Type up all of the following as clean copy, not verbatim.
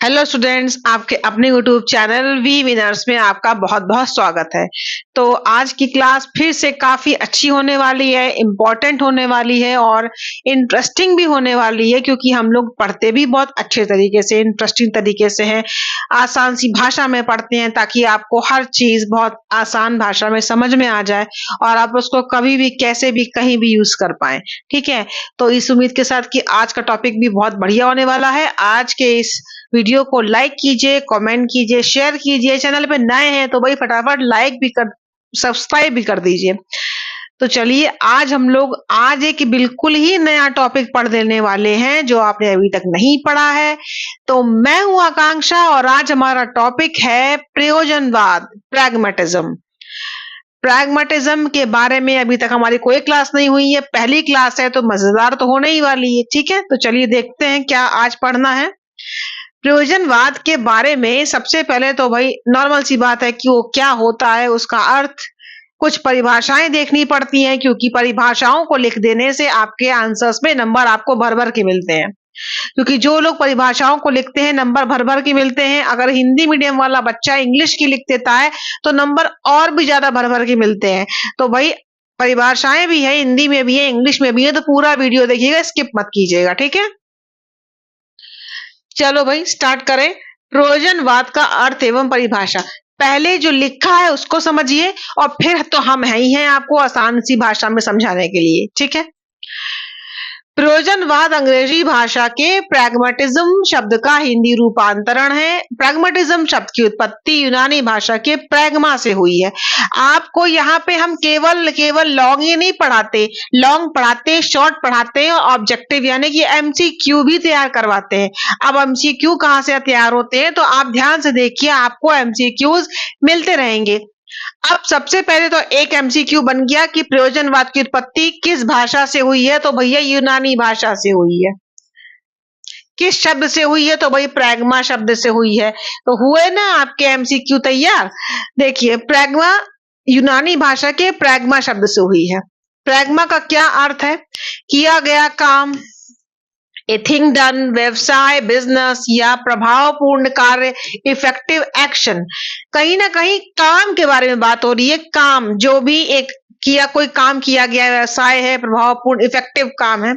Hello students, आपके अपने YouTube channel we winners में आपका बहुत बहुत स्वागत है। तो आज की क्लास फिर से काफी अच्छी होने वाली है, इम्पोर्टेंट होने वाली है और इंटरेस्टिंग भी होने वाली है, क्योंकि हम लोग पढ़ते भी बहुत अच्छे तरीके से, इंटरेस्टिंग तरीके से हैं। आसान सी भाषा में पढ़ते हैं ताकि आपको हर चीज बहुत आसान भाषा में समझ में आ जाए और आप उसको कभी भी कैसे भी कहीं भी यूज कर पाए। ठीक है, तो इस उम्मीद के साथ कि आज का टॉपिक भी बहुत बढ़िया होने वाला है। आज के इस वीडियो को लाइक कीजिए, कमेंट कीजिए, शेयर कीजिए। चैनल पे नए हैं तो भाई फटाफट लाइक भी कर, सब्सक्राइब भी कर दीजिए। तो चलिए, आज एक बिल्कुल ही नया टॉपिक पढ़ देने वाले हैं जो आपने अभी तक नहीं पढ़ा है। तो मैं हूं आकांक्षा और आज हमारा टॉपिक है प्रयोजनवाद, प्रैग्मेटिज्म। प्रैग्मेटिज्म के बारे में अभी तक हमारी कोई क्लास नहीं हुई है, पहली क्लास है तो मजेदार तो होने ही वाली है। ठीक है, तो चलिए देखते हैं क्या आज पढ़ना है। प्रयोजनवाद के बारे में सबसे पहले तो भाई नॉर्मल सी बात है कि वो क्या होता है, उसका अर्थ, कुछ परिभाषाएं देखनी पड़ती हैं, क्योंकि परिभाषाओं को लिख देने से आपके आंसर्स में नंबर आपको भर भर के मिलते हैं। क्योंकि जो लोग परिभाषाओं को लिखते हैं नंबर भर भर के मिलते हैं। अगर हिंदी मीडियम वाला बच्चा इंग्लिश की लिख देता है तो नंबर और भी ज्यादा भर भर के मिलते हैं। तो भाई परिभाषाएं भी है, हिंदी में भी है, इंग्लिश में भी है, तो पूरा वीडियो देखिएगा, स्किप मत कीजिएगा। ठीक है, चलो भाई स्टार्ट करें। प्रयोजनवाद का अर्थ एवं परिभाषा। पहले जो लिखा है उसको समझिए और फिर तो हम है ही हैं आपको आसान सी भाषा में समझाने के लिए। ठीक है, प्रयोजनवाद अंग्रेजी भाषा के प्रैग्मेटिज्म शब्द का हिंदी रूपांतरण है। प्रैग्मेटिज्म शब्द की उत्पत्ति यूनानी भाषा के प्रैग्मा से हुई है। आपको यहाँ पे हम केवल लॉन्ग ही नहीं पढ़ाते, लॉन्ग पढ़ाते, शॉर्ट पढ़ाते हैं और ऑब्जेक्टिव यानी कि एमसीक्यू भी तैयार करवाते हैं। अब एमसीक्यू कहाँ से तैयार होते हैं तो आप ध्यान से देखिए, आपको एमसीक्यूज मिलते रहेंगे। अब सबसे पहले तो एक एमसीक्यू बन गया कि प्रयोजनवाद की उत्पत्ति किस भाषा से हुई है, तो भैया यूनानी भाषा से हुई है। किस शब्द से हुई है तो भाई प्रैग्मा शब्द से हुई है। तो हुए ना आपके एमसीक्यू तैयार। देखिए, प्रैग्मा यूनानी भाषा के प्रैग्मा शब्द से हुई है। प्रैग्मा का क्या अर्थ है? किया गया काम, ए थिंग डन, व्यवसाय, बिजनेस या प्रभावपूर्ण कार्य, इफेक्टिव एक्शन। कहीं ना कहीं काम के बारे में बात हो रही है। काम, जो भी एक कोई काम किया गया, व्यवसाय है, प्रभावपूर्ण इफेक्टिव काम है।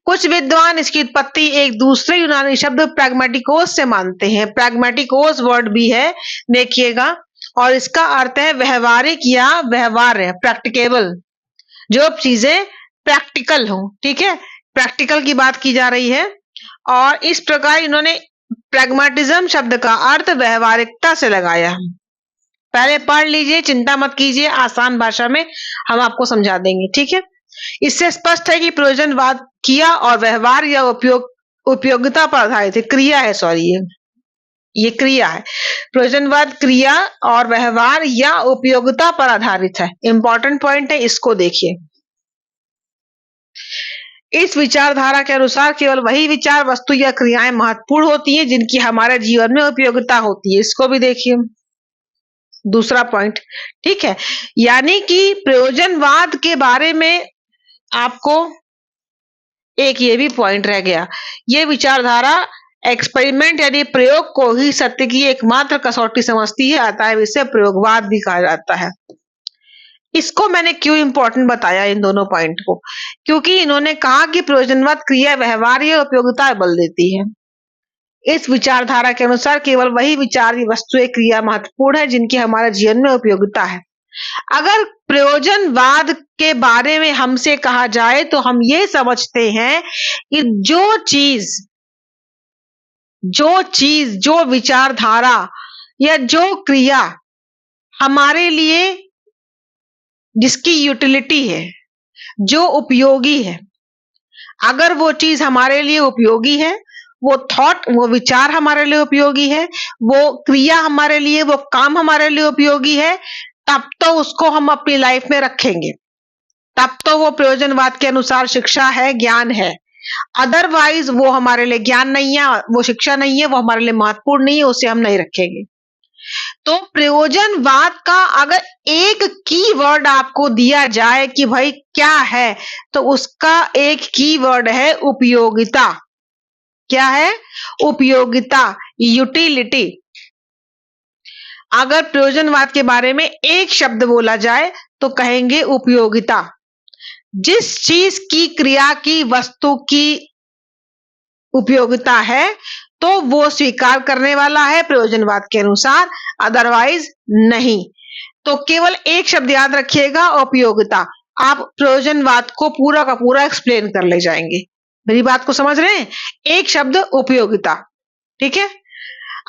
कुछ विद्वान इसकी उत्पत्ति एक दूसरे यूनानी शब्द प्रैग्मेटिकोस से मानते हैं। प्रैग्मेटिकोस वर्ड भी है, देखिएगा, और इसका अर्थ है व्यवहारिक या व्यवहार्य, प्रैक्टिकेबल, जो चीजें प्रैक्टिकल हो। ठीक है, प्रैक्टिकल की बात की जा रही है और इस प्रकार इन्होंने प्रैग्मेटिज्म शब्द का अर्थ व्यवहारिकता से लगाया। पहले पढ़ लीजिए, चिंता मत कीजिए, आसान भाषा में हम आपको समझा देंगे। ठीक है, इससे स्पष्ट है कि प्रयोजनवाद क्रिया और व्यवहार या उपयोगिता पर आधारित है। क्रिया है, सॉरी, ये क्रिया है। प्रयोजनवाद क्रिया और व्यवहार या उपयोगिता पर आधारित है। इंपॉर्टेंट पॉइंट है, इसको देखिए। इस विचारधारा के अनुसार केवल वही विचार, वस्तु या क्रियाएं महत्वपूर्ण होती हैं जिनकी हमारे जीवन में उपयोगिता होती है। इसको भी देखिए, दूसरा पॉइंट। ठीक है, यानी कि प्रयोजनवाद के बारे में आपको एक ये भी पॉइंट रह गया, ये विचारधारा एक्सपेरिमेंट यानी प्रयोग को ही सत्य की एकमात्र कसौटी समझती है, अतः इसे प्रयोगवाद भी कहा जाता है। इसको मैंने क्यों इंपॉर्टेंट बताया इन दोनों पॉइंट को, क्योंकि इन्होंने कहा कि प्रयोजनवाद क्रिया, व्यवहार या उपयोगिता बल देती है। इस विचारधारा के अनुसार केवल वही विचार, वस्तु, क्रिया महत्वपूर्ण है जिनकी हमारे जीवन में उपयोगिता है। अगर प्रयोजनवाद के बारे में हमसे कहा जाए तो हम ये समझते हैं कि जो चीज, जो विचारधारा या जो क्रिया हमारे लिए जिसकी यूटिलिटी है, जो उपयोगी है, अगर वो चीज हमारे लिए उपयोगी है, वो थॉट, वो विचार हमारे लिए उपयोगी है, वो क्रिया हमारे लिए, वो काम हमारे लिए उपयोगी है, तब तो उसको हम अपनी लाइफ में रखेंगे, तब तो वो प्रयोजनवाद के अनुसार शिक्षा है, ज्ञान है। अदरवाइज वो हमारे लिए ज्ञान नहीं है, वो शिक्षा नहीं है, वो हमारे लिए महत्वपूर्ण नहीं है, उसे हम नहीं रखेंगे। तो प्रयोजनवाद का अगर एक कीवर्ड आपको दिया जाए कि भाई क्या है, तो उसका एक कीवर्ड है उपयोगिता। क्या है? उपयोगिता। यूटिलिटी। अगर प्रयोजनवाद के बारे में एक शब्द बोला जाए तो कहेंगे उपयोगिता। जिस चीज की क्रिया की वस्तु की उपयोगिता है तो वो स्वीकार करने वाला है प्रयोजनवाद के अनुसार, अदरवाइज नहीं। तो केवल एक शब्द याद रखिएगा, उपयोगिता। आप प्रयोजनवाद को पूरा का पूरा एक्सप्लेन कर ले जाएंगे। मेरी बात को समझ रहे हैं? एक शब्द उपयोगिता, ठीक है।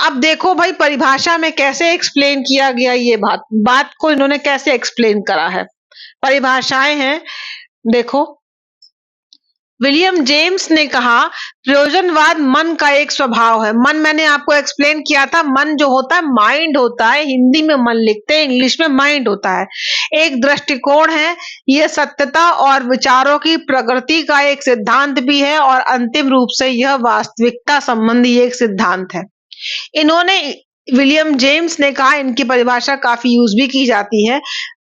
अब देखो भाई परिभाषा में कैसे एक्सप्लेन किया गया, ये बात को इन्होंने कैसे एक्सप्लेन करा है। परिभाषाएं हैं, देखो। विलियम जेम्स ने कहा प्रयोजनवाद मन का एक स्वभाव है। मन मैंने आपको एक्सप्लेन किया था, मन जो होता है माइंड होता है, हिंदी में मन लिखते हैं, इंग्लिश में माइंड होता है। एक दृष्टिकोण है, यह सत्यता और विचारों की प्रकृति का एक सिद्धांत भी है और अंतिम रूप से यह वास्तविकता संबंधी एक सिद्धांत है। इन्होंने विलियम जेम्स ने कहा, इनकी परिभाषा काफी यूज भी की जाती है।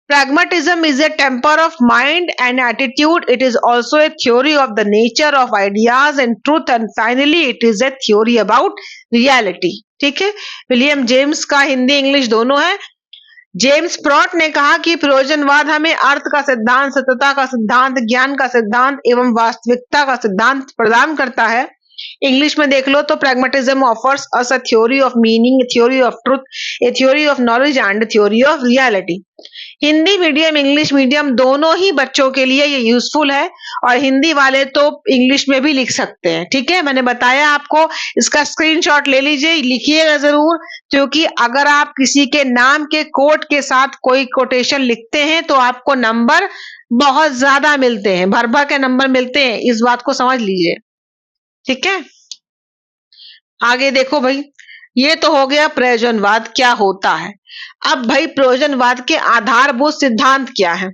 Pragmatism is a temper of mind and attitude. It is also a theory of the nature of ideas and truth, and finally it is a theory about reality. ठीक है, विलियम जेम्स का Hindi English दोनों है। James प्रॉट ने कहा कि प्रयोजनवाद हमें अर्थ का सिद्धांत, सत्यता का सिद्धांत, ज्ञान का सिद्धांत एवं वास्तविकता का सिद्धांत प्रदान करता है। इंग्लिश में देख लो तो pragmatism offers us a theory of meaning, a theory of truth, a theory of knowledge and a theory of reality. Hindi medium English medium दोनों ही बच्चों के लिए ये यूजफुल है और हिंदी वाले तो इंग्लिश में भी लिख सकते हैं, ठीक है। मैंने बताया आपको, इसका स्क्रीनशॉट ले लीजिए, लिखिएगा जरूर, क्योंकि अगर आप किसी के नाम के कोट के साथ कोई कोटेशन लिखते हैं तो आपको नंबर बहुत ज्यादा मिलते हैं, भर भर के नंबर मिलते हैं, इस बात को समझ लीजिए, ठीक है। आगे देखो भाई, ये तो हो गया प्रयोजनवाद क्या होता है। अब भाई प्रयोजनवाद के आधारभूत सिद्धांत क्या है,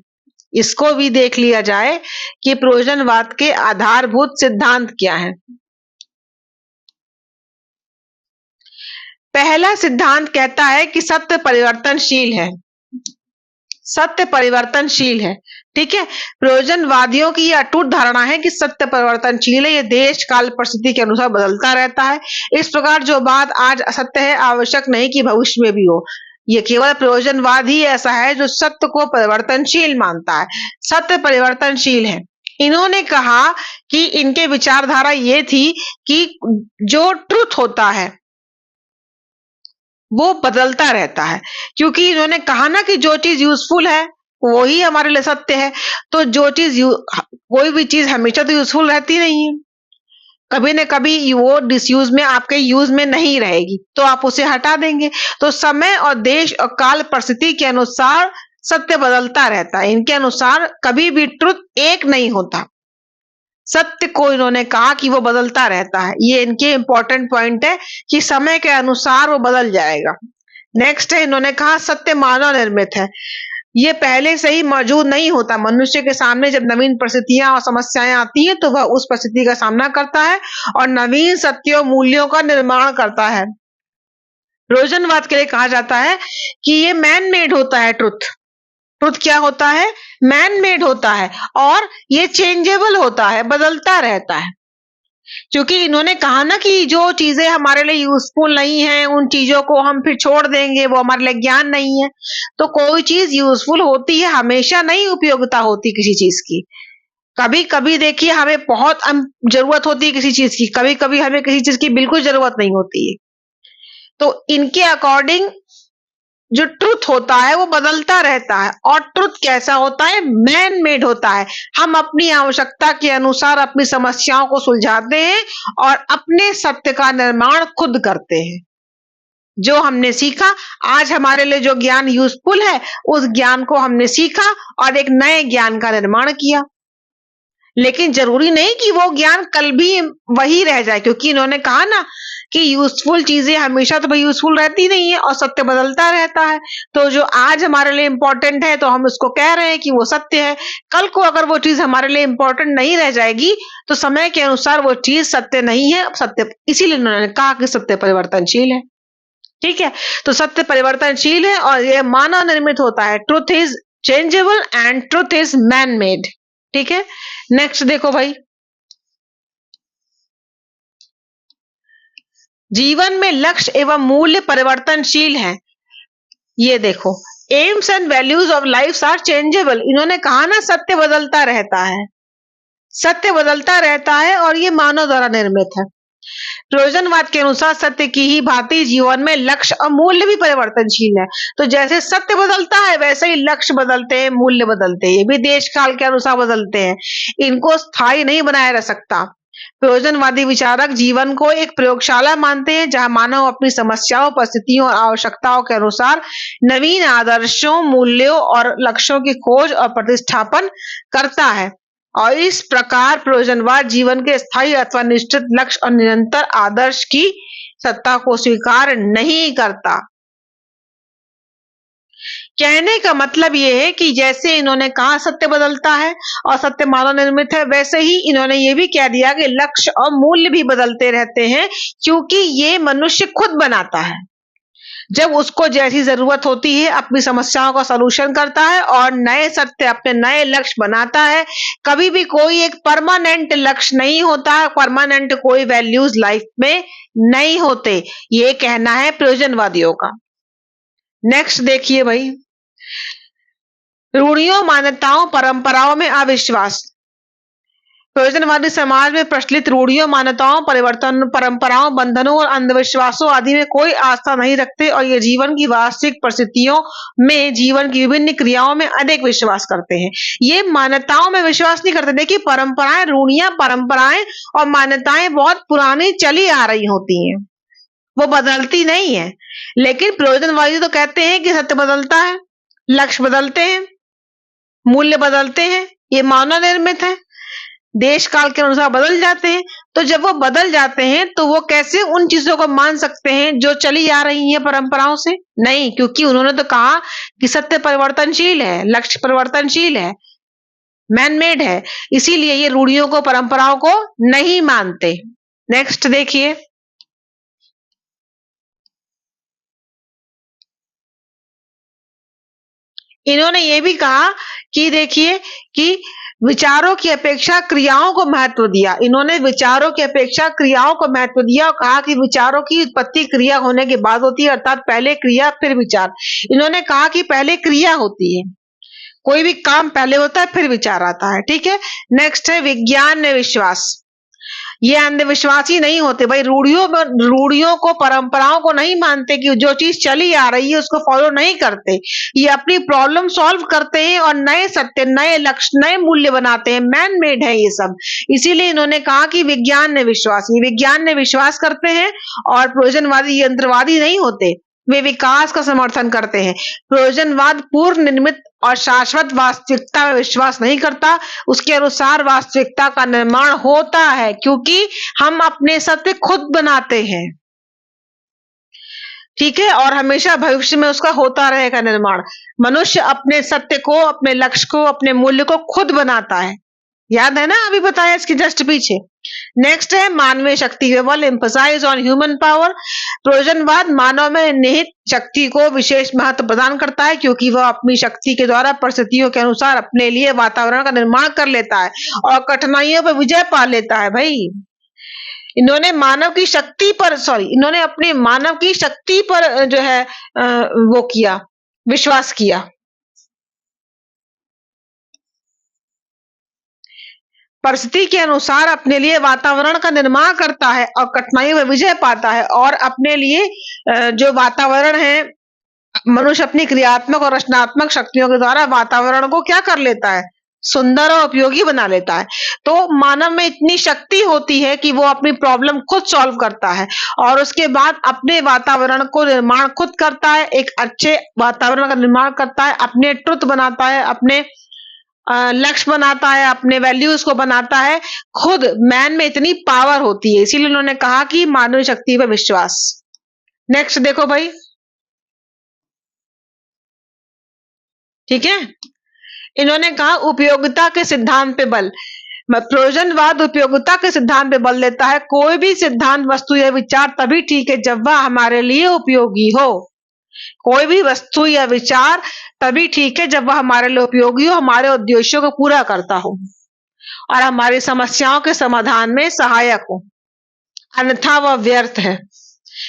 इसको भी देख लिया जाए कि प्रयोजनवाद के आधारभूत सिद्धांत क्या है। पहला सिद्धांत कहता है कि सत्य परिवर्तनशील है। सत्य परिवर्तनशील है, ठीक है। प्रयोजनवादियों की यह अटूट धारणा है कि सत्य परिवर्तनशील है, यह देश काल परिस्थिति के अनुसार बदलता रहता है। इस प्रकार जो बात आज असत्य है, आवश्यक नहीं कि भविष्य में भी हो। यह केवल प्रयोजनवाद ही ऐसा है जो सत्य को परिवर्तनशील मानता है। सत्य परिवर्तनशील है। इन्होंने कहा कि इनके विचारधारा ये थी कि जो ट्रुथ होता है वो बदलता रहता है, क्योंकि इन्होंने कहा ना कि जो चीज यूजफुल है वो ही हमारे लिए सत्य है। तो जो चीज कोई भी चीज हमेशा तो यूजफुल रहती नहीं है, कभी न कभी वो डिसयूज में, आपके यूज में नहीं रहेगी, तो आप उसे हटा देंगे। तो समय और देश और काल परिस्थिति के अनुसार सत्य बदलता रहता है। इनके अनुसार कभी भी ट्रुथ एक नहीं होता। सत्य को इन्होंने कहा कि वो बदलता रहता है, ये इनके इंपॉर्टेंट पॉइंट है कि समय के अनुसार वो बदल जाएगा। नेक्स्ट है, इन्होंने कहा सत्य मानव निर्मित है। ये पहले से ही मौजूद नहीं होता। मनुष्य के सामने जब नवीन परिस्थितियां और समस्याएं आती हैं तो वह उस परिस्थिति का सामना करता है और नवीन सत्यों मूल्यों का निर्माण करता है। प्रयोजनवाद के लिए कहा जाता है कि ये मैन मेड होता है। ट्रुथ क्या होता है? मैन मेड होता है और ये चेंजेबल होता है, बदलता रहता है। क्योंकि इन्होंने कहा ना कि जो चीजें हमारे लिए यूजफुल नहीं है उन चीजों को हम फिर छोड़ देंगे, वो हमारे लिए ज्ञान नहीं है। तो कोई चीज यूजफुल होती है, हमेशा नहीं उपयोगिता होती किसी चीज की। कभी कभी देखिए हमें बहुत जरूरत होती है किसी चीज की, कभी कभी हमें किसी चीज की बिल्कुल जरूरत नहीं होती है। तो इनके अकॉर्डिंग जो ट्रुथ होता है वो बदलता रहता है। और ट्रुथ कैसा होता है? मैन मेड होता है। हम अपनी आवश्यकता के अनुसार अपनी समस्याओं को सुलझाते हैं और अपने सत्य का निर्माण खुद करते हैं। जो हमने सीखा, आज हमारे लिए जो ज्ञान यूजफुल है उस ज्ञान को हमने सीखा और एक नए ज्ञान का निर्माण किया। लेकिन जरूरी नहीं कि वो ज्ञान कल भी वही रह जाए, क्योंकि इन्होंने कहा ना कि यूजफुल चीजें हमेशा तो भाई यूजफुल रहती नहीं है और सत्य बदलता रहता है। तो जो आज हमारे लिए इंपॉर्टेंट है तो हम उसको कह रहे हैं कि वो सत्य है। कल को अगर वो चीज हमारे लिए इंपॉर्टेंट नहीं रह जाएगी तो समय के अनुसार वो चीज सत्य नहीं है। सत्य, इसीलिए उन्होंने कहा कि सत्य परिवर्तनशील है। ठीक है, तो सत्य परिवर्तनशील है और यह मानव निर्मित होता है। Truth is changeable and truth is man made. ठीक है, नेक्स्ट देखो भाई, जीवन में लक्ष्य एवं मूल्य परिवर्तनशील हैं। ये देखो, aims and values of life are changeable. इन्होंने कहा ना, सत्य बदलता रहता है, सत्य बदलता रहता है और ये मानव द्वारा निर्मित है। प्रयोजनवाद के अनुसार सत्य की ही भांति जीवन में लक्ष्य और मूल्य भी परिवर्तनशील है। तो जैसे सत्य बदलता है वैसे ही लक्ष्य बदलते हैं, मूल्य बदलते हैं, ये भी देश काल के अनुसार बदलते हैं। इनको स्थायी नहीं बनाया जा सकता। प्रयोजनवादी विचारक जीवन को एक प्रयोगशाला मानते हैं जहां मानव अपनी समस्याओं, परिस्थितियों और आवश्यकताओं के अनुसार नवीन आदर्शों, मूल्यों और लक्ष्यों की खोज और प्रतिष्ठापन करता है। और इस प्रकार प्रयोजनवाद जीवन के स्थायी अथवा निश्चित लक्ष्य और निरंतर आदर्श की सत्ता को स्वीकार नहीं करता। कहने का मतलब यह है कि जैसे इन्होंने कहा सत्य बदलता है और सत्य मानव निर्मित है, वैसे ही इन्होंने ये भी कह दिया कि लक्ष्य और मूल्य भी बदलते रहते हैं, क्योंकि ये मनुष्य खुद बनाता है। जब उसको जैसी जरूरत होती है अपनी समस्याओं का सलूशन करता है और नए सत्य, अपने नए लक्ष्य बनाता है। कभी भी कोई एक परमानेंट लक्ष्य नहीं होता, परमानेंट कोई वैल्यूज लाइफ में नहीं होते, ये कहना है प्रयोजनवादियों का। नेक्स्ट देखिए भाई, रूढ़ियों, मान्यताओं, परंपराओं में अविश्वास। प्रयोजनवादी समाज में प्रचलित रूढ़ियों, मान्यताओं, परिवर्तन, परंपराओं, बंधनों और अंधविश्वासों आदि में कोई आस्था नहीं रखते और ये जीवन की वास्तविक परिस्थितियों में, जीवन की विभिन्न क्रियाओं में अधिक विश्वास करते हैं। ये मान्यताओं में विश्वास नहीं करते। देखिए, परंपराएं, रूढ़ियां, परंपराएं और मान्यताएं बहुत पुरानी चली आ रही होती हैं, वो बदलती नहीं है। लेकिन प्रयोजनवादी तो कहते हैं कि सत्य बदलता है, लक्ष्य बदलते हैं, मूल्य बदलते हैं, ये मानव निर्मित है, देश काल के अनुसार बदल जाते हैं। तो जब वो बदल जाते हैं तो वो कैसे उन चीजों को मान सकते हैं जो चली आ रही हैं परंपराओं से? नहीं, क्योंकि उन्होंने तो कहा कि सत्य परिवर्तनशील है, लक्ष्य परिवर्तनशील है, मैन मेड है, इसीलिए ये रूढ़ियों को, परंपराओं को नहीं मानते। नेक्स्ट देखिए, इन्होंने ये भी कहा कि देखिए कि विचारों की अपेक्षा क्रियाओं को महत्व दिया। इन्होंने विचारों की अपेक्षा क्रियाओं को महत्व दिया और कहा कि विचारों की उत्पत्ति क्रिया होने के बाद होती है, अर्थात पहले क्रिया फिर विचार। इन्होंने कहा कि पहले क्रिया होती है, कोई भी काम पहले होता है फिर विचार आता है। ठीक है। नेक्स्ट है विज्ञान में विश्वास। ये अंधविश्वासी नहीं होते भाई, रूढ़ियों को, परंपराओं को नहीं मानते, कि जो चीज चली आ रही है उसको फॉलो नहीं करते। ये अपनी प्रॉब्लम सॉल्व करते हैं और नए सत्य, नए लक्ष्य, नए मूल्य बनाते हैं, मैन मेड है ये सब। इसीलिए इन्होंने कहा कि विज्ञान ने विश्वास, ये विज्ञान ने विश्वास करते हैं और प्रयोजनवादी, यंत्रवादी नहीं होते। वे विकास का समर्थन करते हैं। प्रयोजनवाद पूर्व निर्मित और शाश्वत वास्तविकता में विश्वास नहीं करता, उसके अनुसार वास्तविकता का निर्माण होता है, क्योंकि हम अपने सत्य खुद बनाते हैं। ठीक है, और हमेशा भविष्य में उसका होता रहेगा निर्माण। मनुष्य अपने सत्य को, अपने लक्ष्य को, अपने मूल्य को खुद बनाता है। याद है ना, अभी बताया इसके जस्ट पीछे। नेक्स्ट है मानवीय शक्ति। We will emphasize on human power. प्रयोजनवाद मानव में निहित शक्ति को विशेष महत्व प्रदान करता है, क्योंकि वह अपनी शक्ति के द्वारा परिस्थितियों के अनुसार अपने लिए वातावरण का निर्माण कर लेता है और कठिनाइयों पर विजय पा लेता है। भाई, इन्होंने मानव की शक्ति पर, इन्होंने अपने मानव की शक्ति पर जो है वो किया, विश्वास किया। परिस्थिति के अनुसार अपने लिए वातावरण का निर्माण करता है और कठिनाइयों में विजय पाता है, और अपने लिए जो वातावरण है, मनुष्य अपनी क्रियात्मक और रचनात्मक शक्तियों के द्वारा वातावरण को क्या कर लेता है? सुंदर और उपयोगी बना लेता है। तो मानव में इतनी शक्ति होती है कि वो अपनी प्रॉब्लम खुद सॉल्व करता है और उसके बाद अपने वातावरण को निर्माण खुद करता है, एक अच्छे वातावरण का निर्माण करता है, अपने ट्रुथ बनाता है, अपने लक्ष्य बनाता है, अपने वैल्यूज को बनाता है खुद। मैन में इतनी पावर होती है, इसीलिए उन्होंने कहा कि मानवीय शक्ति पर विश्वास। नेक्स्ट देखो भाई, ठीक है, इन्होंने कहा उपयोगिता के सिद्धांत पे बल। प्रयोजनवाद उपयोगिता के सिद्धांत पे बल देता है। कोई भी सिद्धांत, वस्तु या विचार तभी ठीक है जब वह हमारे लिए उपयोगी हो। कोई भी वस्तु या विचार तभी ठीक है जब वह हमारे लिए उपयोगी हो, हमारे उद्देश्यों को पूरा करता हो और हमारी समस्याओं के समाधान में सहायक हो, अन्यथा वह व्यर्थ है।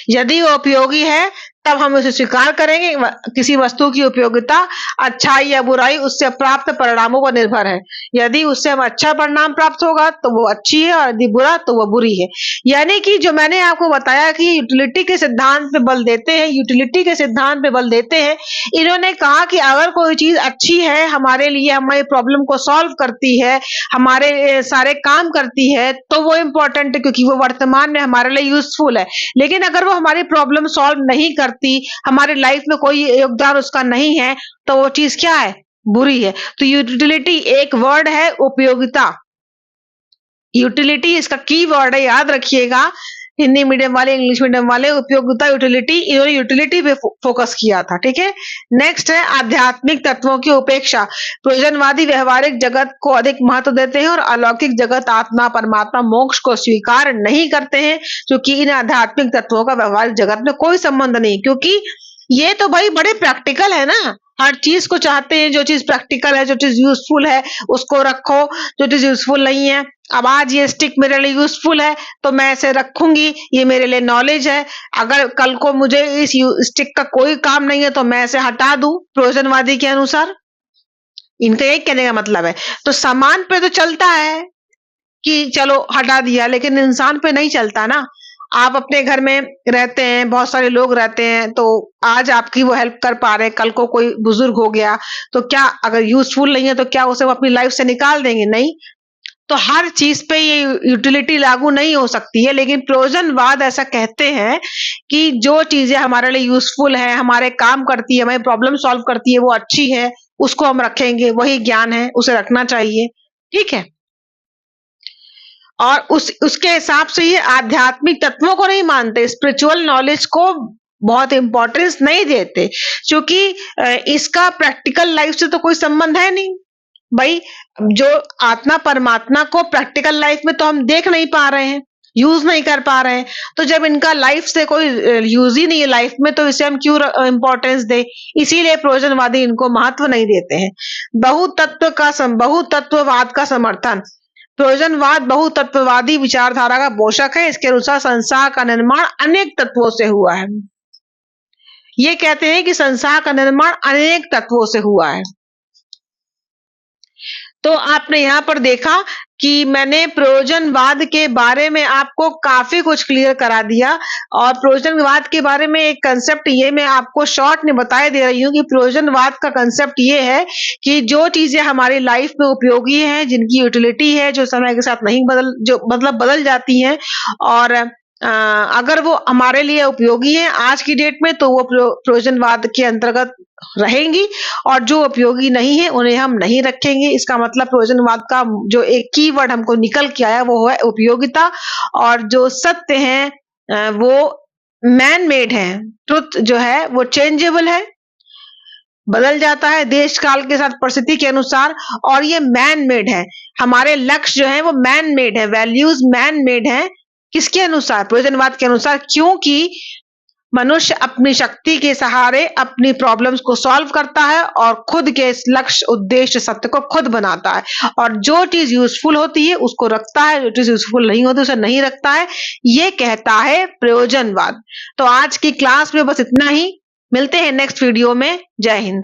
यदि वो उपयोगी है तब हम उसे स्वीकार करेंगे। किसी वस्तु की उपयोगिता अच्छाई या बुराई उससे प्राप्त परिणामों पर निर्भर है। यदि उससे हम अच्छा परिणाम प्राप्त होगा तो वो अच्छी है, और यदि बुरा तो वो बुरी है। यानी कि जो मैंने आपको बताया कि यूटिलिटी के सिद्धांत पे बल देते हैं, यूटिलिटी के सिद्धांत पे बल देते हैं। इन्होंने कहा कि अगर कोई चीज अच्छी है, हमारे लिए हमारी प्रॉब्लम को सॉल्व करती है, हमारे सारे काम करती है, तो वो इम्पोर्टेंट है, क्योंकि वो वर्तमान में हमारे लिए यूजफुल है। लेकिन अगर वो हमारी प्रॉब्लम सॉल्व नहीं करती, हमारी लाइफ में कोई योगदान उसका नहीं है, तो वो चीज क्या है? बुरी है। तो यूटिलिटी एक वर्ड है, उपयोगिता। यूटिलिटी इसका की वर्ड है, याद रखिएगा। हिंदी मीडियम वाले, इंग्लिश मीडियम वाले, उपयोगिता, यूटिलिटी, इन्होंने यूटिलिटी पे फोकस किया था। ठीक है। नेक्स्ट है आध्यात्मिक तत्वों की उपेक्षा। प्रयोजनवादी व्यवहारिक जगत को अधिक महत्व देते हैं और अलौकिक जगत, आत्मा, परमात्मा, मोक्ष को स्वीकार नहीं करते हैं, क्योंकि इन आध्यात्मिक तत्वों का व्यवहारिक जगत में कोई संबंध नहीं। क्योंकि ये तो भाई बड़े प्रैक्टिकल है ना, हर चीज को चाहते हैं, जो चीज प्रैक्टिकल है, जो चीज यूजफुल है उसको रखो, जो चीज यूजफुल नहीं है, अब आज ये स्टिक मेरे लिए यूजफुल है तो मैं इसे रखूंगी, ये मेरे लिए नॉलेज है। अगर कल को मुझे इस स्टिक का कोई काम नहीं है तो मैं इसे हटा दूं, प्रयोजनवादी के अनुसार। इनका यही कहने का मतलब है। तो सामान पे तो चलता है कि चलो हटा दिया, लेकिन इंसान पे नहीं चलता ना। आप अपने घर में रहते हैं, बहुत सारे लोग रहते हैं, तो आज आपकी वो हेल्प कर पा रहे हैं, कल को कोई बुजुर्ग हो गया तो क्या, अगर यूजफुल नहीं है तो क्या उसे वो अपनी लाइफ से निकाल देंगे? नहीं। तो हर चीज पे ये यूटिलिटी लागू नहीं हो सकती है। लेकिन प्रयोजनवाद ऐसा कहते हैं कि जो चीजें हमारे लिए यूजफुल है, हमारे काम करती है, हमारी प्रॉब्लम सॉल्व करती है, वो अच्छी है, उसको हम रखेंगे, वही ज्ञान है, उसे रखना चाहिए। ठीक है। और उसके हिसाब से ये आध्यात्मिक तत्वों को नहीं मानते, स्पिरिचुअल नॉलेज को बहुत इंपॉर्टेंस नहीं देते, क्योंकि इसका प्रैक्टिकल लाइफ से तो कोई संबंध है नहीं। भाई जो आत्मा परमात्मा को प्रैक्टिकल लाइफ में तो हम देख नहीं पा रहे हैं, यूज नहीं कर पा रहे हैं, तो जब इनका लाइफ से कोई यूज ही नहीं है लाइफ में, तो इसे हम क्यों इंपॉर्टेंस दे? इसीलिए प्रयोजनवादी इनको महत्व नहीं देते हैं। बहुतत्ववाद का समर्थन। प्रयोजनवाद बहुतत्ववादी विचारधारा का पोषक है। इसके अनुसार संसार का निर्माण अनेक तत्वों से हुआ है। ये कहते हैं कि संसार का निर्माण अनेक तत्वों से हुआ है। तो आपने यहां पर देखा कि मैंने प्रयोजनवाद के बारे में आपको काफी कुछ क्लियर करा दिया। और प्रयोजनवाद के बारे में एक कंसेप्ट ये मैं आपको शॉर्ट में बताए दे रही हूँ कि प्रयोजनवाद का कंसेप्ट ये है कि जो चीजें हमारी लाइफ में उपयोगी हैं, जिनकी यूटिलिटी है, जो समय के साथ नहीं बदल जाती हैं, और अगर वो हमारे लिए उपयोगी है आज की डेट में, तो वो प्रयोजनवाद के अंतर्गत रहेंगी, और जो उपयोगी नहीं है उन्हें हम नहीं रखेंगे। इसका मतलब प्रयोजनवाद का जो एक कीवर्ड हमको निकल के आया वो है उपयोगिता। और जो सत्य है वो मैन मेड है। ट्रुथ जो है वो चेंजेबल है, बदल जाता है देश काल के साथ, परिस्थिति के अनुसार, और ये मैन मेड है। हमारे लक्ष्य जो है वो मैन मेड है, वैल्यूज मैन मेड है। किसके अनुसार? प्रयोजनवाद के अनुसार। क्योंकि मनुष्य अपनी शक्ति के सहारे अपनी प्रॉब्लम्स को सॉल्व करता है और खुद के लक्ष्य, उद्देश्य, सत्य को खुद बनाता है। और जो चीज यूजफुल होती है उसको रखता है, जो चीज यूजफुल नहीं होती उसे नहीं रखता है। ये कहता है प्रयोजनवाद। तो आज की क्लास में बस इतना ही। मिलते हैं नेक्स्ट वीडियो में। जय हिंद।